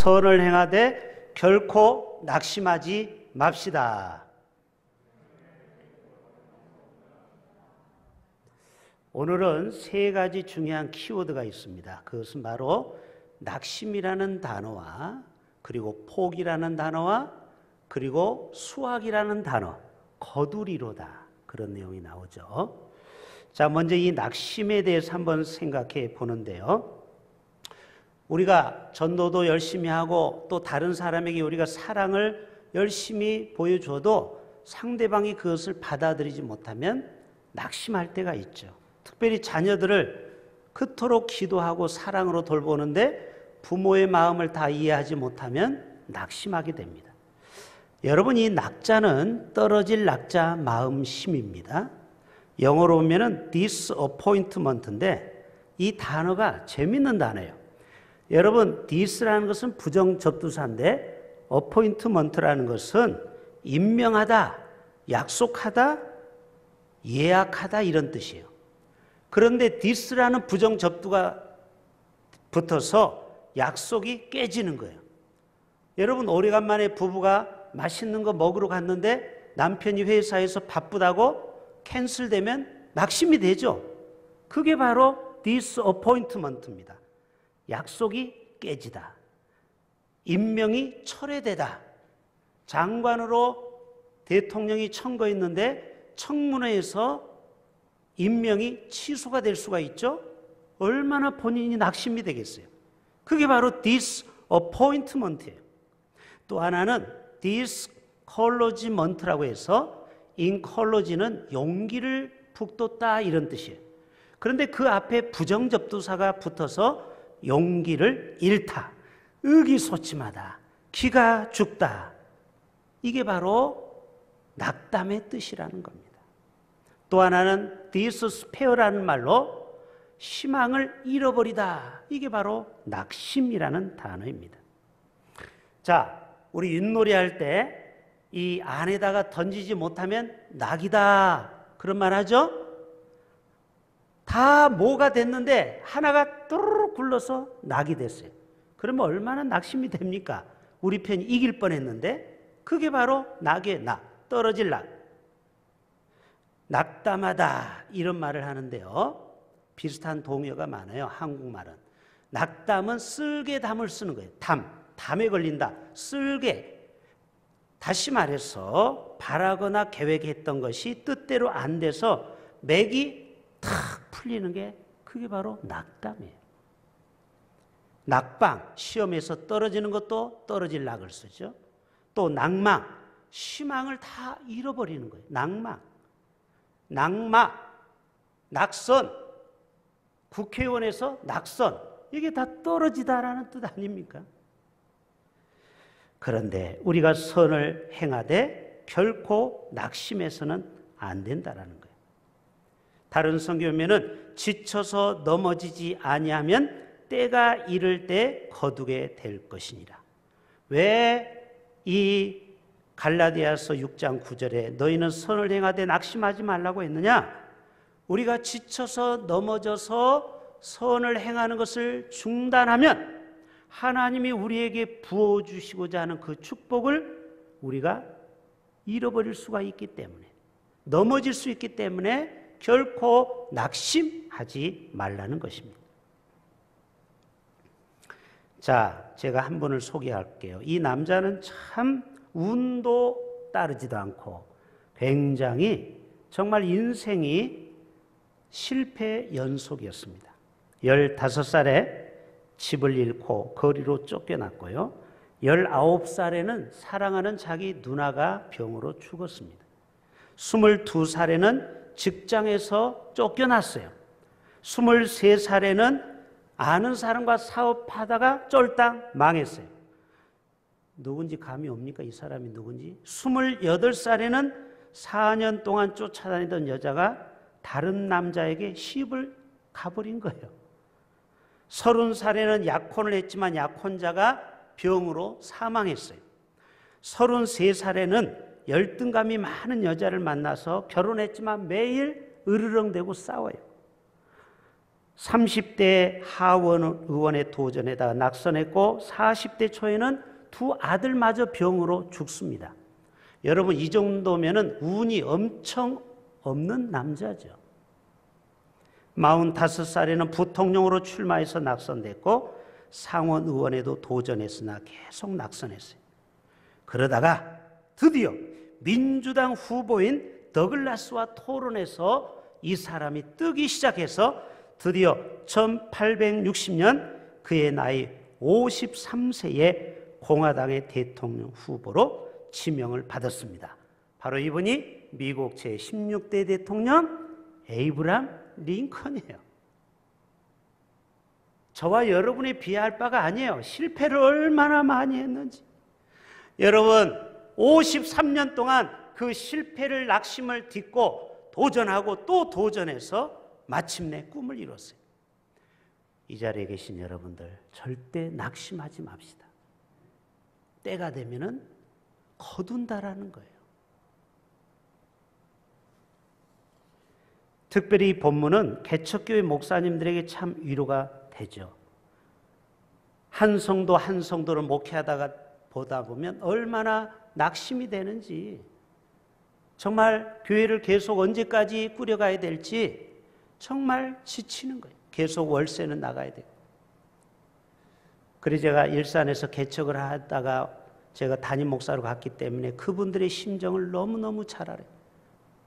선을 행하되 결코 낙심하지 맙시다. 오늘은 세 가지 중요한 키워드가 있습니다. 그것은 바로 낙심이라는 단어와 그리고 포기라는 단어와 그리고 수학이라는 단어, 거두리로다, 그런 내용이 나오죠. 자, 먼저 이 낙심에 대해서 한번 생각해 보는데요. 우리가 전도도 열심히 하고 또 다른 사람에게 우리가 사랑을 열심히 보여줘도 상대방이 그것을 받아들이지 못하면 낙심할 때가 있죠. 특별히 자녀들을 그토록 기도하고 사랑으로 돌보는데 부모의 마음을 다 이해하지 못하면 낙심하게 됩니다. 여러분, 이 낙자는 떨어질 낙자 마음심입니다. 영어로 보면은 disappointment인데 이 단어가 재밌는 단어예요. 여러분, this라는 것은 부정접두사인데 appointment라는 것은 임명하다, 약속하다, 예약하다 이런 뜻이에요. 그런데 this라는 부정접두가 붙어서 약속이 깨지는 거예요. 여러분, 오래간만에 부부가 맛있는 거 먹으러 갔는데 남편이 회사에서 바쁘다고 캔슬되면 낙심이 되죠. 그게 바로 disappointment입니다. 약속이 깨지다. 임명이 철회되다. 장관으로 대통령이 청구했는데 청문회에서 임명이 취소가 될 수가 있죠. 얼마나 본인이 낙심이 되겠어요. 그게 바로 disappointment예요. 또 하나는 discouragement라고 해서 encourage는 용기를 북돋다 이런 뜻이에요. 그런데 그 앞에 부정접두사가 붙어서 용기를 잃다, 의기소침하다, 기가 죽다, 이게 바로 낙담의 뜻이라는 겁니다. 또 하나는 despaire라는 말로 희망을 잃어버리다, 이게 바로 낙심이라는 단어입니다. 자, 우리 윷놀이 할 때 이 안에다가 던지지 못하면 낙이다, 그런 말 하죠? 다 모가 됐는데 하나가 뚜루룩 굴러서 낙이 됐어요. 그러면 얼마나 낙심이 됩니까? 우리 편이 이길 뻔했는데. 그게 바로 낙의 낙, 떨어질 낙. 낙담하다 이런 말을 하는데요. 비슷한 동요가 많아요. 한국말은. 낙담은 쓸개담을 쓰는 거예요. 담에 걸린다. 쓸개. 다시 말해서 바라거나 계획했던 것이 뜻대로 안 돼서 맥이 탁 풀리는 게 그게 바로 낙담이에요. 낙방, 시험에서 떨어지는 것도 떨어질 낙을 쓰죠. 또 낭망, 희망을 다 잃어버리는 거예요. 낭망, 낙마, 낙선, 국회의원에서 낙선, 이게 다 떨어지다라는 뜻 아닙니까? 그런데 우리가 선을 행하되 결코 낙심해서는 안 된다라는 거예요. 다른 성경에 보면은 지쳐서 넘어지지 아니하면 때가 이를 때 거두게 될 것이니라. 왜 이 갈라디아서 6장 9절에 너희는 선을 행하되 낙심하지 말라고 했느냐? 우리가 지쳐서 넘어져서 선을 행하는 것을 중단하면 하나님이 우리에게 부어주시고자 하는 그 축복을 우리가 잃어버릴 수가 있기 때문에, 넘어질 수 있기 때문에 결코 낙심하지 말라는 것입니다. 자, 제가 한 분을 소개할게요. 이 남자는 참 운도 따르지도 않고 굉장히 정말 인생이 실패 연속이었습니다. 15살에 집을 잃고 거리로 쫓겨났고요. 19살에는 사랑하는 자기 누나가 병으로 죽었습니다. 22살에는 직장에서 쫓겨났어요. 23살에는 아는 사람과 사업하다가 쫄딱 망했어요. 누군지 감이 옵니까? 이 사람이 누군지? 28살에는 4년 동안 쫓아다니던 여자가 다른 남자에게 시집을 가버린 거예요. 30살에는 약혼을 했지만 약혼자가 병으로 사망했어요. 33살에는 열등감이 많은 여자를 만나서 결혼했지만 매일 으르렁대고 싸워요. 30대 하원 의원에 도전에다가 낙선했고 40대 초에는 두 아들마저 병으로 죽습니다. 여러분, 이 정도면은 운이 엄청 없는 남자죠. 45살에는 부통령으로 출마해서 낙선됐고 상원 의원에도 도전했으나 계속 낙선했어요. 그러다가 드디어 민주당 후보인 더글라스와 토론해서 이 사람이 뜨기 시작해서 드디어 1860년 그의 나이 53세에 공화당의 대통령 후보로 지명을 받았습니다. 바로 이분이 미국 제16대 대통령 에이브람 링컨이에요. 저와 여러분이 비할 바가 아니에요. 실패를 얼마나 많이 했는지. 여러분, 53년 동안 그 실패를 낙심을 딛고 도전하고 또 도전해서 마침내 꿈을 이뤘어요. 이 자리에 계신 여러분들, 절대 낙심하지 맙시다. 때가 되면은 거둔다라는 거예요. 특별히 이 본문은 개척교회 목사님들에게 참 위로가 되죠. 한 성도 한 성도를 목회하다가 보다 보면 얼마나 낙심이 되는지, 정말 교회를 계속 언제까지 꾸려가야 될지 정말 지치는 거예요. 계속 월세는 나가야 되고. 그래서 제가 일산에서 개척을 하다가 제가 담임 목사로 갔기 때문에 그분들의 심정을 너무너무 잘 알아요.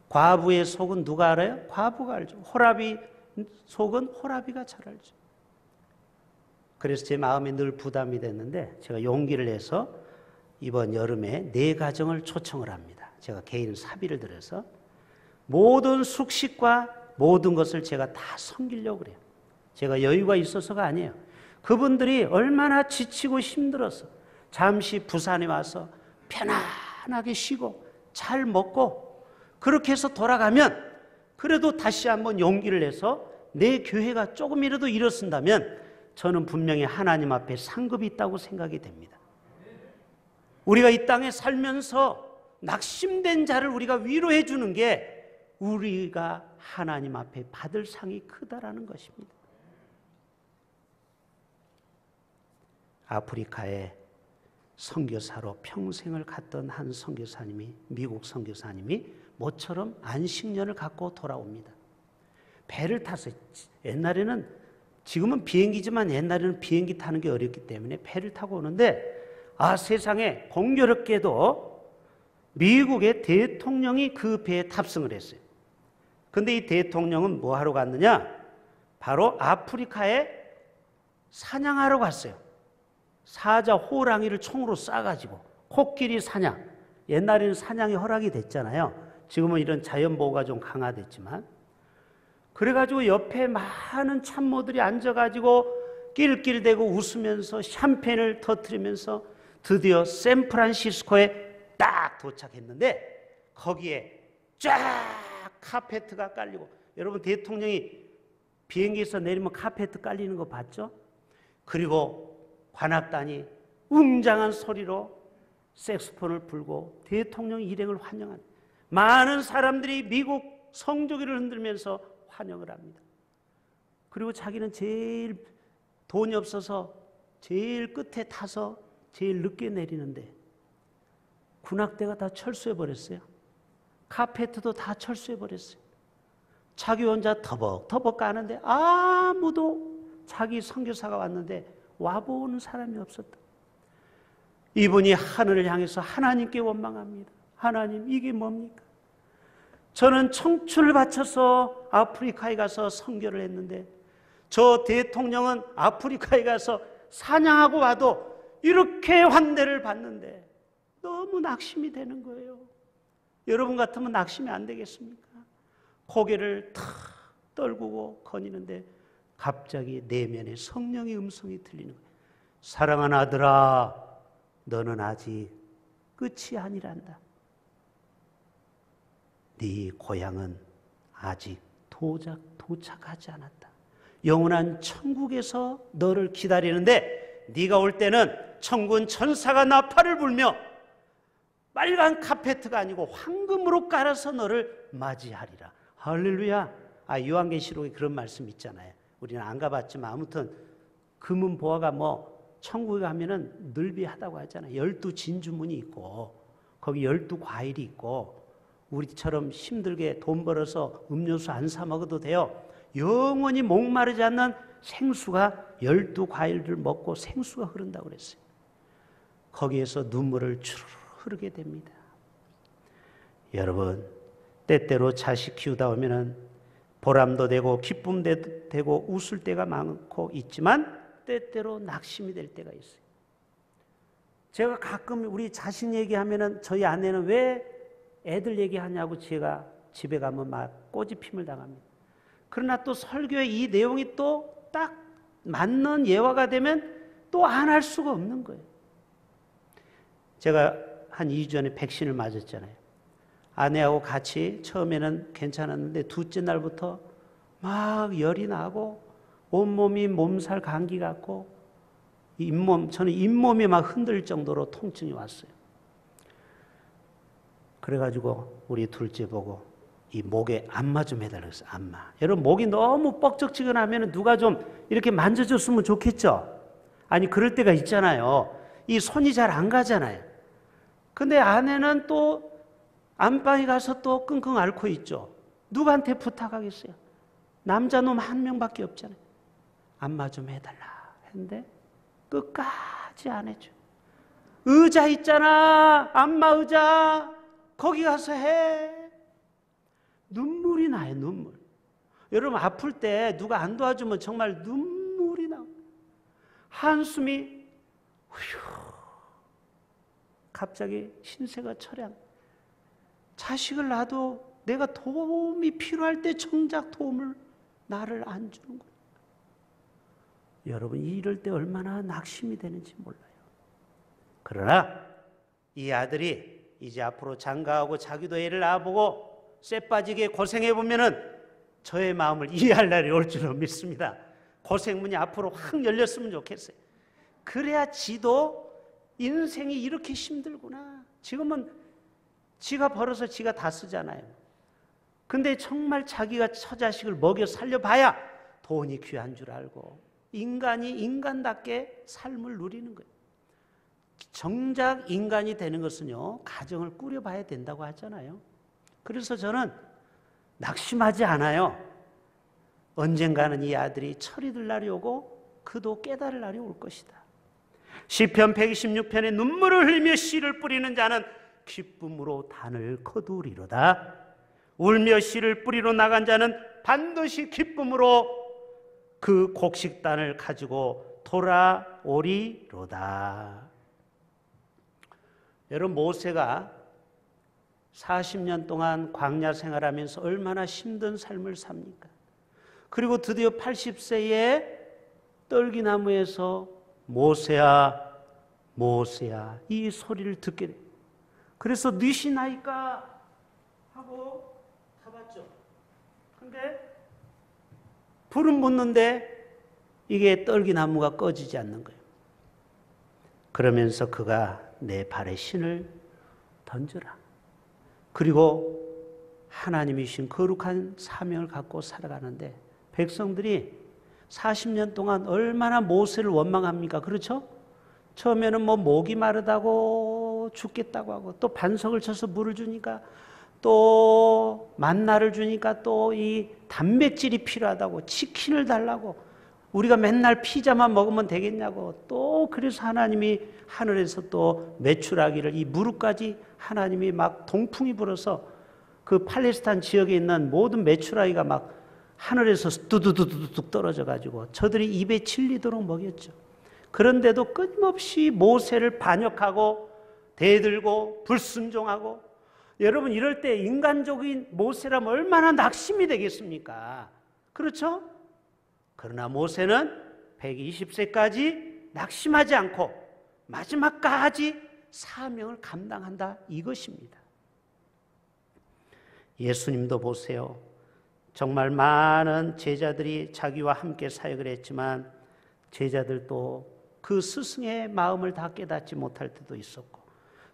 과부의 속은 누가 알아요? 과부가 알죠. 호라비 속은 호라비가 잘 알죠. 그래서 제 마음에 늘 부담이 됐는데 제가 용기를 내서 이번 여름에 4가정을 초청을 합니다. 제가 개인 사비를 들여서 모든 숙식과 모든 것을 제가 다 섬기려고 그래요. 제가 여유가 있어서가 아니에요. 그분들이 얼마나 지치고 힘들어서 잠시 부산에 와서 편안하게 쉬고 잘 먹고 그렇게 해서 돌아가면 그래도 다시 한번 용기를 내서 내 교회가 조금이라도 일어선다면 저는 분명히 하나님 앞에 상급이 있다고 생각이 됩니다. 우리가 이 땅에 살면서 낙심된 자를 우리가 위로해 주는 게 우리가 하나님 앞에 받을 상이 크다라는 것입니다. 아프리카에 선교사로 평생을 갔던 한 선교사님이, 미국 선교사님이 모처럼 안식년을 갖고 돌아옵니다. 배를 타서, 옛날에는, 지금은 비행기지만 옛날에는 비행기 타는 게 어렵기 때문에 배를 타고 오는데, 세상에 공교롭게도 미국의 대통령이 그 배에 탑승을 했어요. 근데 이 대통령은 뭐 하러 갔느냐? 바로 아프리카에 사냥하러 갔어요. 사자, 호랑이를 총으로 쏴가지고 코끼리 사냥. 옛날에는 사냥이 허락이 됐잖아요. 지금은 이런 자연보호가 좀 강화됐지만. 그래가지고 옆에 많은 참모들이 앉아가지고 낄낄대고 웃으면서 샴페인을 터뜨리면서 드디어 샌프란시스코에 딱 도착했는데 거기에 쫙 카페트가 깔리고, 여러분 대통령이 비행기에서 내리면 카페트 깔리는 거 봤죠? 그리고 관악단이 웅장한 소리로 색소폰을 불고 대통령 일행을 환영한, 많은 사람들이 미국 성조기를 흔들면서 환영을 합니다. 그리고 자기는 제일 돈이 없어서 제일 끝에 타서 제일 늦게 내리는데 군악대가 다 철수해버렸어요. 카페트도 다 철수해버렸어요. 자기 혼자 터벅터벅 가는데 아무도, 자기 선교사가 왔는데 와보는 사람이 없었다. 이분이 하늘을 향해서 하나님께 원망합니다. 하나님, 이게 뭡니까? 저는 청춘을 바쳐서 아프리카에 가서 선교를 했는데 저 대통령은 아프리카에 가서 사냥하고 와도 이렇게 환대를 받는데 너무 낙심이 되는 거예요. 여러분 같으면 낙심이 안 되겠습니까? 고개를 탁 떨구고 거니는데 갑자기 내면에 성령의 음성이 들리는 거예요. 사랑하는 아들아, 너는 아직 끝이 아니란다. 네 고향은 아직 도착하지 않았다. 영원한 천국에서 너를 기다리는데 네가 올 때는 천군 천사가 나팔을 불며 빨간 카페트가 아니고 황금으로 깔아서 너를 맞이하리라. 할렐루야. 요한계시록에 그런 말씀 있잖아요. 우리는 안 가봤지만 아무튼 금은 보화가 뭐 천국에 가면은 늘비하다고 하잖아요. 12진주문이 있고 거기 12과일이 있고 우리처럼 힘들게 돈 벌어서 음료수 안 사 먹어도 돼요. 영원히 목마르지 않는 생수가 12과일을 먹고 생수가 흐른다고 그랬어요. 거기에서 눈물을 주르르 흐르게 됩니다. 여러분, 때때로 자식 키우다 보면은 보람도 되고 기쁨도 되고 웃을 때가 많고 있지만 때때로 낙심이 될 때가 있어요. 제가 가끔 우리 자식 얘기하면은 저희 아내는 왜 애들 얘기하냐고 제가 집에 가면 막 꼬집힘을 당합니다. 그러나 또 설교에 이 내용이 또 딱 맞는 예화가 되면 또 안 할 수가 없는 거예요. 제가 한 2주 전에 백신을 맞았잖아요. 아내하고 같이 처음에는 괜찮았는데 둘째 날부터 막 열이 나고 온몸이 몸살 감기 같고 저는 잇몸이 막 흔들 정도로 통증이 왔어요. 그래가지고 우리 둘째 보고 이 목에 안마 좀 해달라고 했어요. 안마. 여러분 목이 너무 뻑적지근하면 누가 좀 이렇게 만져줬으면 좋겠죠? 아니 그럴 때가 있잖아요. 이 손이 잘 안 가잖아요. 근데 아내는 또 안방에 가서 또 끙끙 앓고 있죠. 누구한테 부탁하겠어요? 남자놈 한 명밖에 없잖아요. 안마 좀 해달라 했는데 끝까지 안 해줘. 의자 있잖아. 안마 의자. 거기 가서 해. 눈물이 나요. 눈물. 여러분 아플 때 누가 안 도와주면 정말 눈물이 나요. 한숨이 휴 갑자기 신세가 철양. 자식을 낳아도 내가 도움이 필요할 때 정작 도움을 나를 안 주는 거예요. 여러분 이럴 때 얼마나 낙심이 되는지 몰라요. 그러나 이 아들이 이제 앞으로 장가하고 자기도 애를 낳아보고 쇠 빠지게 고생해보면은 저의 마음을 이해할 날이 올 줄로 믿습니다. 고생문이 앞으로 확 열렸으면 좋겠어요. 그래야 지도 인생이 이렇게 힘들구나. 지금은 지가 벌어서 지가 다 쓰잖아요. 근데 정말 자기가 처자식을 먹여 살려봐야 돈이 귀한 줄 알고 인간이 인간답게 삶을 누리는 거예요. 정작 인간이 되는 것은요, 가정을 꾸려봐야 된다고 하잖아요. 그래서 저는 낙심하지 않아요. 언젠가는 이 아들이 철이 들 날이 오고 그도 깨달을 날이 올 것이다. 시편 126편에 눈물을 흘리며 씨를 뿌리는 자는 기쁨으로 단을 거두리로다. 울며 씨를 뿌리러 나간 자는 반드시 기쁨으로 그 곡식단을 가지고 돌아오리로다. 여러분 모세가 40년 동안 광야 생활하면서 얼마나 힘든 삶을 삽니까? 그리고 드디어 80세에 떨기나무에서 모세야 모세야 이 소리를 듣게 돼요. 그래서 뉘시 나이까 하고 가봤죠. 근데 불은 붙는데 이게 떨기나무가 꺼지지 않는 거예요. 그러면서 그가 내 발에 신을 던져라. 그리고 하나님이신 거룩한 사명을 갖고 살아가는데 백성들이 40년 동안 얼마나 모세를 원망합니까? 그렇죠? 처음에는 뭐 목이 마르다고 죽겠다고 하고 또 반석을 쳐서 물을 주니까 또 만나를 주니까 또 이 단백질이 필요하다고 치킨을 달라고 우리가 맨날 피자만 먹으면 되겠냐고 또 그래서 하나님이 하늘에서 또 메추라기를 이 무릎까지 하나님이 막 동풍이 불어서 그 팔레스타인 지역에 있는 모든 메추라기가 막 하늘에서 뚜두두두둑 떨어져 가지고 저들이 입에 질리도록 먹였죠. 그런데도 끊임없이 모세를 반역하고 대들고 불순종하고 여러분 이럴 때 인간적인 모세라면 얼마나 낙심이 되겠습니까? 그렇죠? 그러나 모세는 120세까지 낙심하지 않고 마지막까지 사명을 감당한다 이것입니다. 예수님도 보세요. 정말 많은 제자들이 자기와 함께 사역을 했지만 제자들도 그 스승의 마음을 다 깨닫지 못할 때도 있었고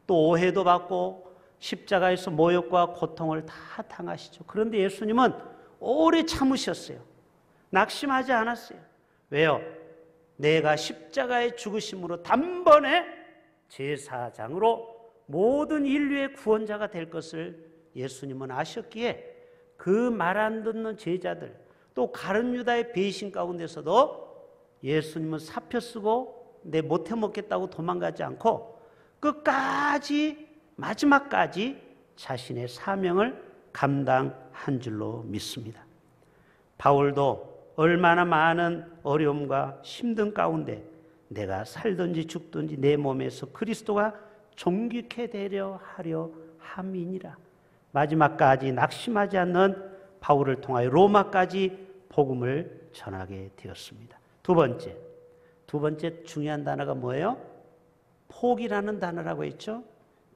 또 오해도 받고 십자가에서 모욕과 고통을 다 당하시죠. 그런데 예수님은 오래 참으셨어요. 낙심하지 않았어요. 왜요? 내가 십자가의 죽으심으로 단번에 제사장으로 모든 인류의 구원자가 될 것을 예수님은 아셨기에 그 말 안 듣는 제자들, 또 가룟 유다의 배신 가운데서도 예수님은 사표 쓰고 내 못해 먹겠다고 도망가지 않고 끝까지 마지막까지 자신의 사명을 감당한 줄로 믿습니다. 바울도 얼마나 많은 어려움과 힘든 가운데 내가 살든지 죽든지 내 몸에서 그리스도가 존귀케 되려 하려 함이니라. 마지막까지 낙심하지 않는 바울을 통하여 로마까지 복음을 전하게 되었습니다. 두 번째 중요한 단어가 뭐예요? 포기라는 단어라고 했죠.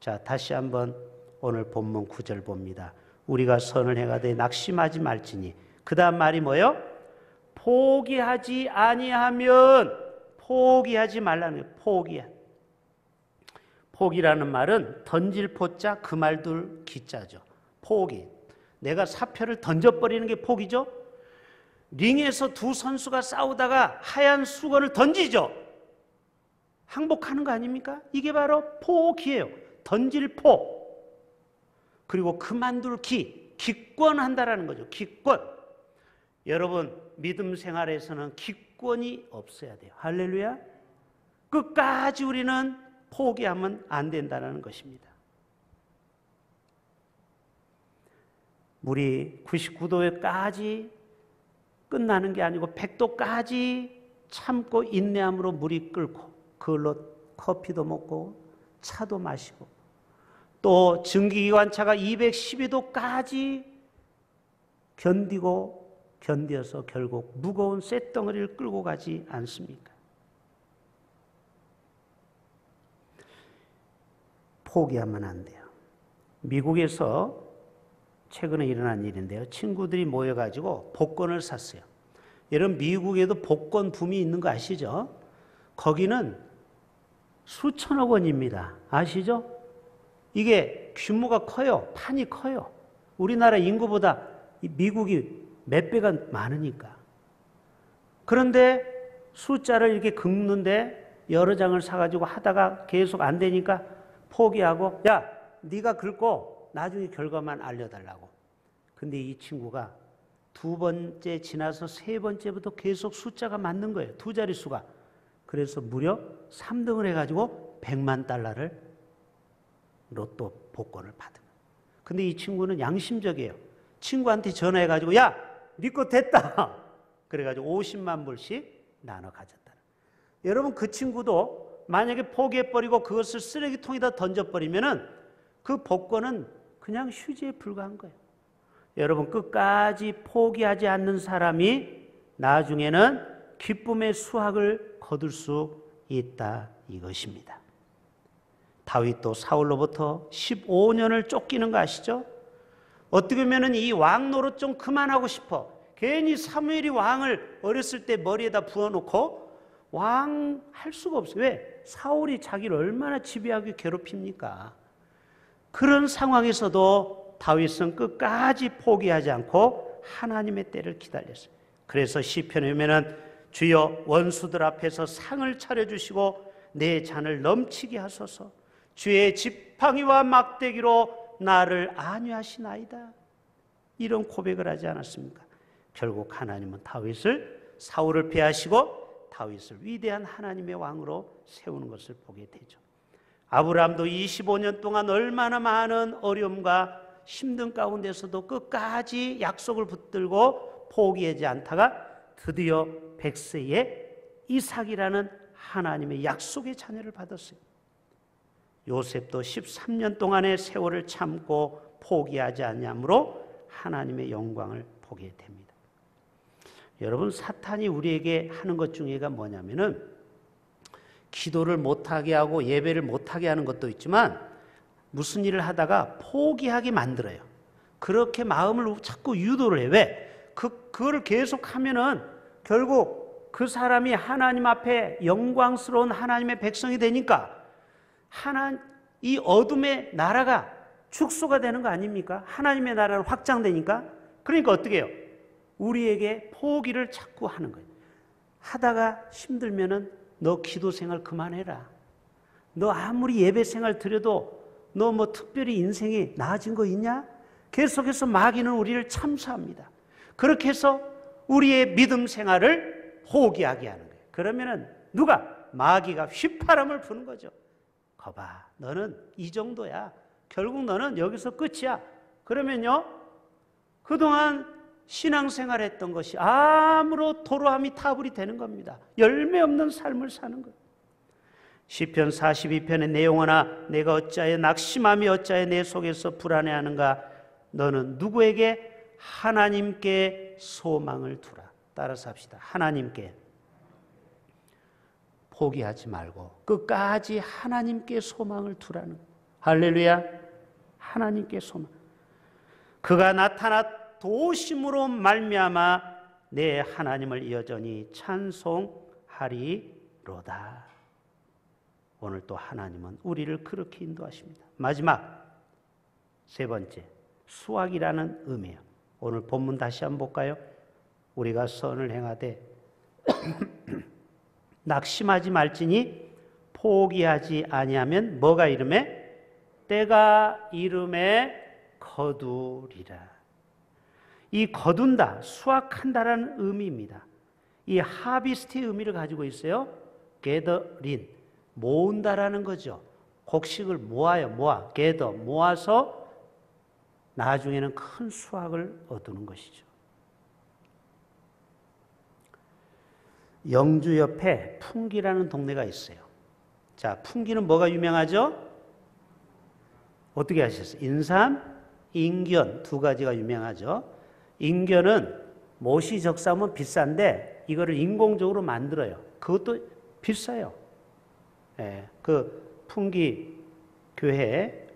자, 다시 한번 오늘 본문 9절 봅니다. 우리가 선을 행하되 낙심하지 말지니. 그 다음 말이 뭐예요? 포기하지 아니하면, 포기하지 말라는 거예요. 포기라는 말은 던질 포자 그 말둘 기자죠. 포기. 내가 사표를 던져버리는 게 포기죠. 링에서 두 선수가 싸우다가 하얀 수건을 던지죠. 항복하는 거 아닙니까? 이게 바로 포기예요. 던질 포. 그리고 그만둘 기. 기권한다라는 거죠. 기권. 여러분, 믿음 생활에서는 기권이 없어야 돼요. 할렐루야. 끝까지 우리는 포기하면 안 된다는 것입니다. 물이 99도에까지 끝나는 게 아니고 100도까지 참고 인내함으로 물이 끓고 그걸로 커피도 먹고 차도 마시고 또 증기기관차가 212도까지 견뎌서 결국 무거운 쇳덩어리를 끌고 가지 않습니까? 포기하면 안 돼요. 미국에서 최근에 일어난 일인데요. 친구들이 모여가지고 복권을 샀어요. 여러분, 미국에도 복권 붐이 있는 거 아시죠? 거기는 수천억 원입니다. 아시죠? 이게 규모가 커요. 판이 커요. 우리나라 인구보다 미국이 몇 배가 많으니까. 그런데 숫자를 이렇게 긁는데 여러 장을 사가지고 하다가 계속 안 되니까 포기하고, 야, 네가 긁고 나중에 결과만 알려달라고. 근데 이 친구가 두 번째 지나서 세 번째부터 계속 숫자가 맞는 거예요. 두 자릿수가. 그래서 무려 3등을 해가지고 100만 달러를 로또 복권을 받은 거예요. 근데 이 친구는 양심적이에요. 친구한테 전화해가지고, 야, 네 거 됐다. 그래가지고 50만 불씩 나눠 가졌다. 여러분, 그 친구도 만약에 포기해버리고 그것을 쓰레기통에다 던져버리면은 그 복권은 그냥 휴지에 불과한 거예요. 여러분, 끝까지 포기하지 않는 사람이 나중에는 기쁨의 수확을 거둘 수 있다 이것입니다. 다윗도 사울로부터 15년을 쫓기는 거 아시죠? 어떻게 보면 이 왕 노릇 좀 그만하고 싶어. 괜히 사무엘이 왕을 어렸을 때 머리에다 부어놓고 왕 할 수가 없어요. 왜? 사울이 자기를 얼마나 지배하고 괴롭힙니까? 그런 상황에서도 다윗은 끝까지 포기하지 않고 하나님의 때를 기다렸어요. 그래서 시편에 보면은 주여 원수들 앞에서 상을 차려주시고 내 잔을 넘치게 하소서. 주의 지팡이와 막대기로 나를 안위하시나이다. 이런 고백을 하지 않았습니까? 결국 하나님은 다윗을 사울을 패하시고 다윗을 위대한 하나님의 왕으로 세우는 것을 보게 되죠. 아브라함도 25년 동안 얼마나 많은 어려움과 힘든 가운데서도 끝까지 약속을 붙들고 포기하지 않다가 드디어 100세에 이삭이라는 하나님의 약속의 자녀를 받았어요. 요셉도 13년 동안의 세월을 참고 포기하지 않으므로 하나님의 영광을 보게 됩니다. 여러분, 사탄이 우리에게 하는 것 중에가 뭐냐면은 기도를 못하게 하고 예배를 못하게 하는 것도 있지만 무슨 일을 하다가 포기하게 만들어요. 그렇게 마음을 자꾸 유도를 해요. 왜? 그거를 계속 하면은 결국 그 사람이 하나님 앞에 영광스러운 하나님의 백성이 되니까 이 어둠의 나라가 축소가 되는 거 아닙니까? 하나님의 나라는 확장되니까. 그러니까 어떻게 해요? 우리에게 포기를 자꾸 하는 거예요. 하다가 힘들면은 너 기도 생활 그만해라. 너 아무리 예배 생활 드려도 너 뭐 특별히 인생이 나아진 거 있냐? 계속해서 마귀는 우리를 참수합니다. 그렇게 해서 우리의 믿음 생활을 포기하게 하는 거예요. 그러면은 누가? 마귀가 휘파람을 부는 거죠. 거봐, 너는 이 정도야. 결국 너는 여기서 끝이야. 그러면요, 그동안 신앙생활 했던 것이 아무로 도로함이 타불이 되는 겁니다. 열매 없는 삶을 사는 거예요. 시편 42편의 내용하나 내가 어찌하여 낙심함이 어찌하여 내 속에서 불안해하는가. 너는 누구에게? 하나님께 소망을 두라. 따라서 합시다. 하나님께. 포기하지 말고 끝까지 하나님께 소망을 두라는 거예요. 할렐루야. 하나님께 소망. 그가 나타나 도심으로 말미암아 내 하나님을 여전히 찬송하리로다. 오늘 또 하나님은 우리를 그렇게 인도하십니다. 마지막 세 번째, 수확이라는 의미예요. 오늘 본문 다시 한번 볼까요? 우리가 선을 행하되 낙심하지 말지니 포기하지 아니하면 뭐가 이름에? 때가 이름에 거두리라. 이 거둔다, 수확한다라는 의미입니다. 이 하비스트의 의미를 가지고 있어요. gatherin, 모은다라는 거죠. 곡식을 모아, gather, 모아서 나중에는 큰 수확을 얻는 것이죠. 영주 옆에 풍기라는 동네가 있어요. 자, 풍기는 뭐가 유명하죠? 어떻게 아셨어요? 인삼, 인견 두 가지가 유명하죠. 인견은 못이 적사하면 비싼데 이거를 인공적으로 만들어요. 그것도 비싸요. 예, 그 풍기 교회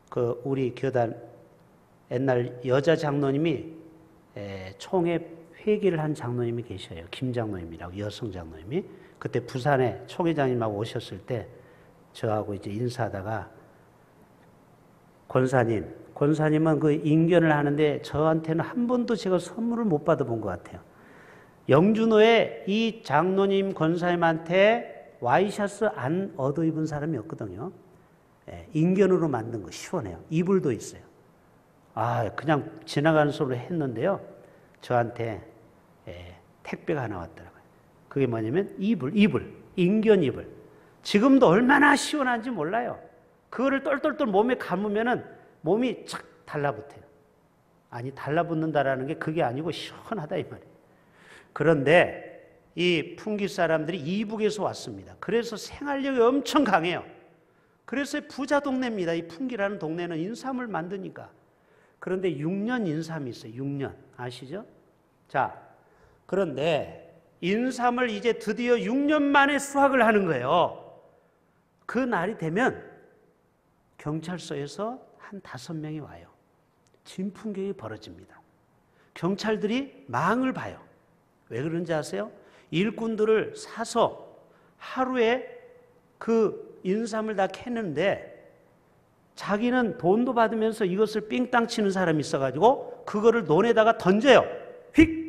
그 우리 교단 옛날 여자 장로님이 총회 회기를 한 장로님이 계셔요. 김 장로님이라고, 여성 장로님이. 그때 부산에 총회장님하고 오셨을 때 저하고 이제 인사하다가 권사님은 그 인견을 하는데 저한테는 한 번도 제가 선물을 못 받아본 것 같아요. 영준호에 이 장로님 권사님한테 와이셔츠 안 얻어 입은 사람이 없거든요. 인견으로 만든 거 시원해요. 이불도 있어요. 그냥 지나가는 소리로 했는데요. 저한테 택배가 하나 왔더라고요. 그게 뭐냐면 이불, 인견 이불. 지금도 얼마나 시원한지 몰라요. 그거를 똘똘똘 몸에 감으면은 몸이 착 달라붙어요. 아니, 달라붙는다라는 게 그게 아니고 시원하다 이 말이에요. 그런데 이 풍기 사람들이 이북에서 왔습니다. 그래서 생활력이 엄청 강해요. 그래서 부자 동네입니다. 이 풍기라는 동네는 인삼을 만드니까. 그런데 6년 인삼이 있어요. 6년. 아시죠? 자, 그런데 인삼을 이제 드디어 6년 만에 수확을 하는 거예요. 그 날이 되면 경찰서에서 한 5명이 와요. 진풍경이 벌어집니다. 경찰들이 망을 봐요. 왜 그런지 아세요? 일꾼들을 사서 하루에 그 인삼을 다 캐는데 자기는 돈도 받으면서 이것을 삥땅 치는 사람이 있어가지고 그거를 논에다가 던져요. 휙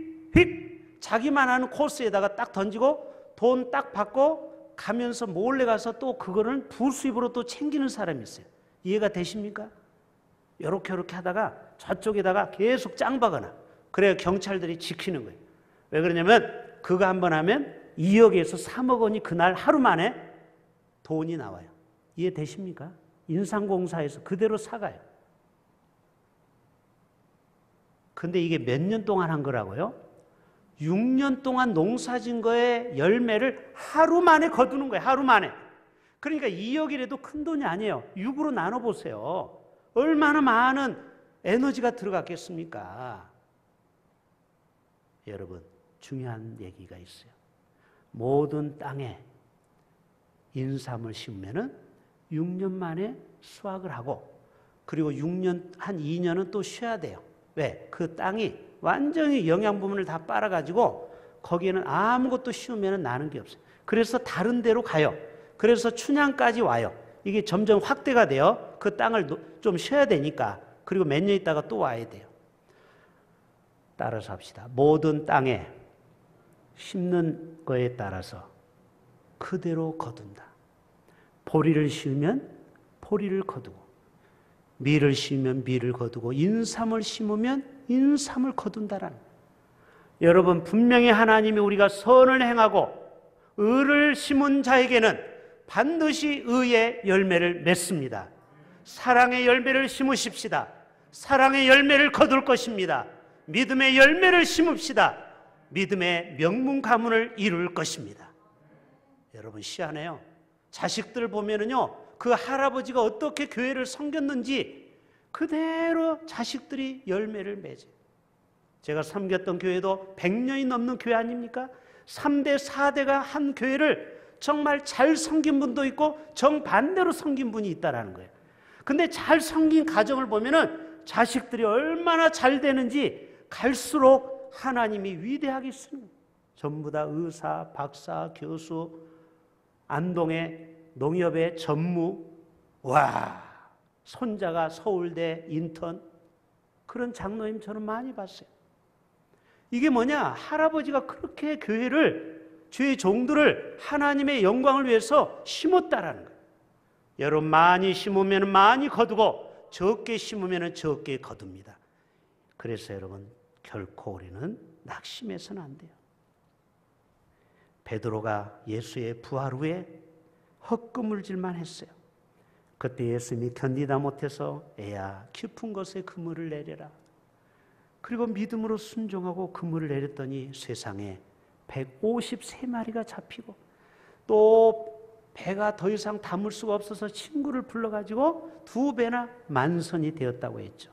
자기만 하는 코스에다가 딱 던지고 돈 딱 받고 가면서 몰래 가서 또 그거를 부수입으로 또 챙기는 사람이 있어요. 이해가 되십니까? 요렇게 하다가 저쪽에다가 계속 짱박아놔. 그래야 경찰들이 지키는 거예요. 왜 그러냐면 그거 한번 하면 2억에서 3억 원이 그날 하루 만에 돈이 나와요. 이해되십니까? 인삼공사에서 그대로 사가요. 근데 이게 몇 년 동안 한 거라고요? 6년 동안 농사진 거에 열매를 하루 만에 거두는 거예요. 하루 만에. 그러니까 2억이라도 큰 돈이 아니에요. 6으로 나눠보세요. 얼마나 많은 에너지가 들어갔겠습니까? 여러분, 중요한 얘기가 있어요. 모든 땅에 인삼을 심으면은 6년 만에 수확을 하고, 그리고 6년, 한 2년은 또 쉬어야 돼요. 왜? 그 땅이 완전히 영양 부분을 다 빨아가지고 거기에는 아무것도 심으면 나는 게 없어요. 그래서 다른 데로 가요. 그래서 춘향까지 와요. 이게 점점 확대가 돼요. 그 땅을 좀 쉬어야 되니까. 그리고 몇 년 있다가 또 와야 돼요. 따라서 합시다. 모든 땅에 심는 거에 따라서 그대로 거둔다. 보리를 심으면 보리를 거두고, 밀을 심으면 밀을 거두고, 인삼을 심으면 인삼을 거둔다라는 거예요. 여러분, 분명히 하나님이 우리가 선을 행하고 의를 심은 자에게는 반드시 의의 열매를 맺습니다. 사랑의 열매를 심으십시다. 사랑의 열매를 거둘 것입니다. 믿음의 열매를 심읍시다. 믿음의 명문 가문을 이룰 것입니다. 여러분, 희한해요. 자식들 보면은요, 그 할아버지가 어떻게 교회를 섬겼는지 그대로 자식들이 열매를 맺어요. 제가 섬겼던 교회도 100년이 넘는 교회 아닙니까? 3대, 4대가 한 교회를 정말 잘 섬긴 분도 있고 정반대로 섬긴 분이 있다라는 거예요. 근데 잘 섬긴 가정을 보면은 자식들이 얼마나 잘 되는지 갈수록 하나님이 위대하게 쓰는 거예요. 전부 다 의사, 박사, 교수, 안동의 농협의 전무, 와, 손자가 서울대 인턴, 그런 장로님 저는 많이 봤어요. 이게 뭐냐? 할아버지가 그렇게 교회를, 주의 종들을 하나님의 영광을 위해서 심었다라는 거예요. 여러분, 많이 심으면 많이 거두고 적게 심으면 적게 거둡니다. 그래서 여러분, 결코 우리는 낙심해서는 안 돼요. 베드로가 예수의 부활 후에 헛그물질만 했어요. 그때 예수님이 견디다 못해서 애야 깊은 곳에 그물을 내려라. 그리고 믿음으로 순종하고 그물을 내렸더니 세상에 153마리가 잡히고, 또 배가 더 이상 담을 수가 없어서 친구를 불러가지고 2배나 만선이 되었다고 했죠.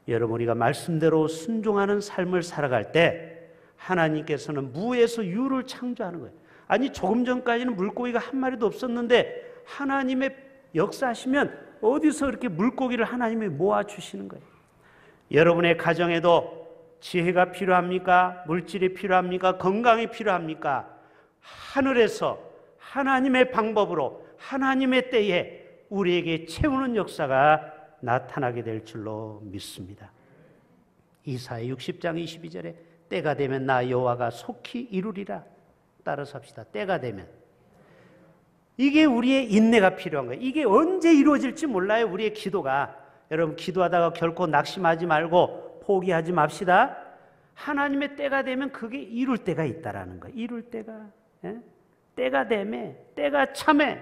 여러분, 우리가 말씀대로 순종하는 삶을 살아갈 때 하나님께서는 무에서 유를 창조하는 거예요. 아니, 조금 전까지는 물고기가 한 마리도 없었는데 하나님의 역사하시면 어디서 이렇게 물고기를 하나님이 모아주시는 거예요. 여러분의 가정에도 지혜가 필요합니까? 물질이 필요합니까? 건강이 필요합니까? 하늘에서 하나님의 방법으로 하나님의 때에 우리에게 채우는 역사가 나타나게 될 줄로 믿습니다. 이사야 60장 22절에 때가 되면 나 여호와가 속히 이루리라. 따라서 합시다. 때가 되면. 이게 우리의 인내가 필요한 거예요. 이게 언제 이루어질지 몰라요, 우리의 기도가. 여러분, 기도하다가 결코 낙심하지 말고 포기하지 맙시다. 하나님의 때가 되면 그게 이룰 때가 있다라는 거예요. 이룰 때가. 예? 때가 되면, 때가 참에.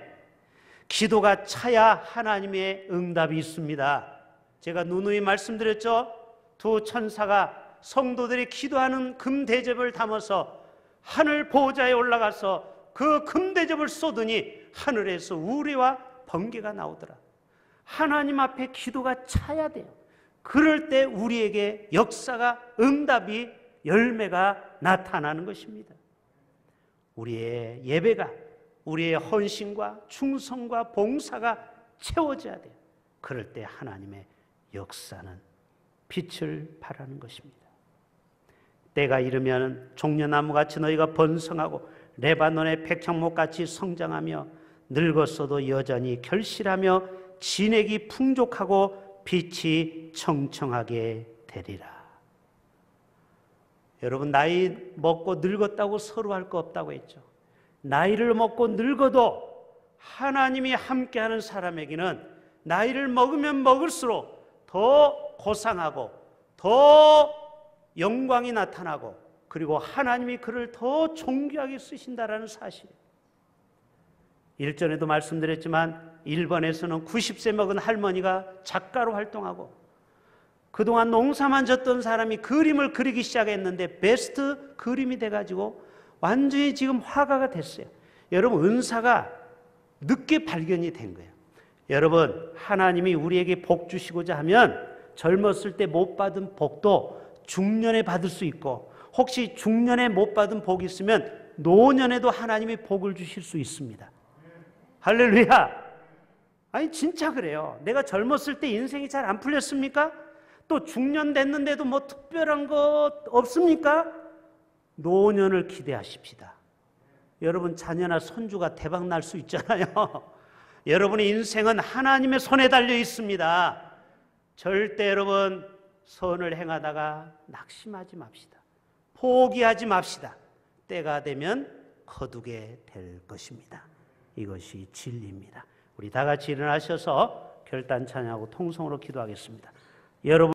기도가 차야 하나님의 응답이 있습니다. 제가 누누이 말씀드렸죠. 2 천사가 성도들이 기도하는 금대접을 담아서 하늘 보호자에 올라가서 그 금대접을 쏟으니 하늘에서 우레와 번개가 나오더라. 하나님 앞에 기도가 차야 돼요. 그럴 때 우리에게 역사가, 응답이, 열매가 나타나는 것입니다. 우리의 예배가, 우리의 헌신과 충성과 봉사가 채워져야 돼요. 그럴 때 하나님의 역사는 빛을 발하는 것입니다. 때가 이르면 종려나무같이 너희가 번성하고 레바논의 백향목같이 성장하며 늙었어도 여전히 결실하며 진액이 풍족하고 빛이 청청하게 되리라. 여러분, 나이 먹고 늙었다고 서로 할 거 없다고 했죠. 나이를 먹고 늙어도 하나님이 함께하는 사람에게는 나이를 먹으면 먹을수록 더 고상하고 더 영광이 나타나고, 그리고 하나님이 그를 더 존귀하게 쓰신다라는 사실이에요. 일전에도 말씀드렸지만 일본에서는 90세 먹은 할머니가 작가로 활동하고, 그동안 농사만 졌던 사람이 그림을 그리기 시작했는데 베스트 그림이 돼가지고 완전히 지금 화가가 됐어요. 여러분, 은사가 늦게 발견이 된 거예요. 여러분, 하나님이 우리에게 복 주시고자 하면 젊었을 때 못 받은 복도 중년에 받을 수 있고, 혹시 중년에 못 받은 복이 있으면 노년에도 하나님이 복을 주실 수 있습니다. 할렐루야! 아니, 진짜 그래요. 내가 젊었을 때 인생이 잘 안 풀렸습니까? 또 중년 됐는데도 뭐 특별한 것 없습니까? 노년을 기대하십시다. 여러분, 자녀나 손주가 대박 날 수 있잖아요. 여러분의 인생은 하나님의 손에 달려 있습니다. 절대 여러분 선을 행하다가 낙심하지 맙시다. 포기하지 맙시다. 때가 되면 거두게 될 것입니다. 이것이 진리입니다. 우리 다 같이 일어나셔서 결단 찬양하고 통성으로 기도하겠습니다. 여러분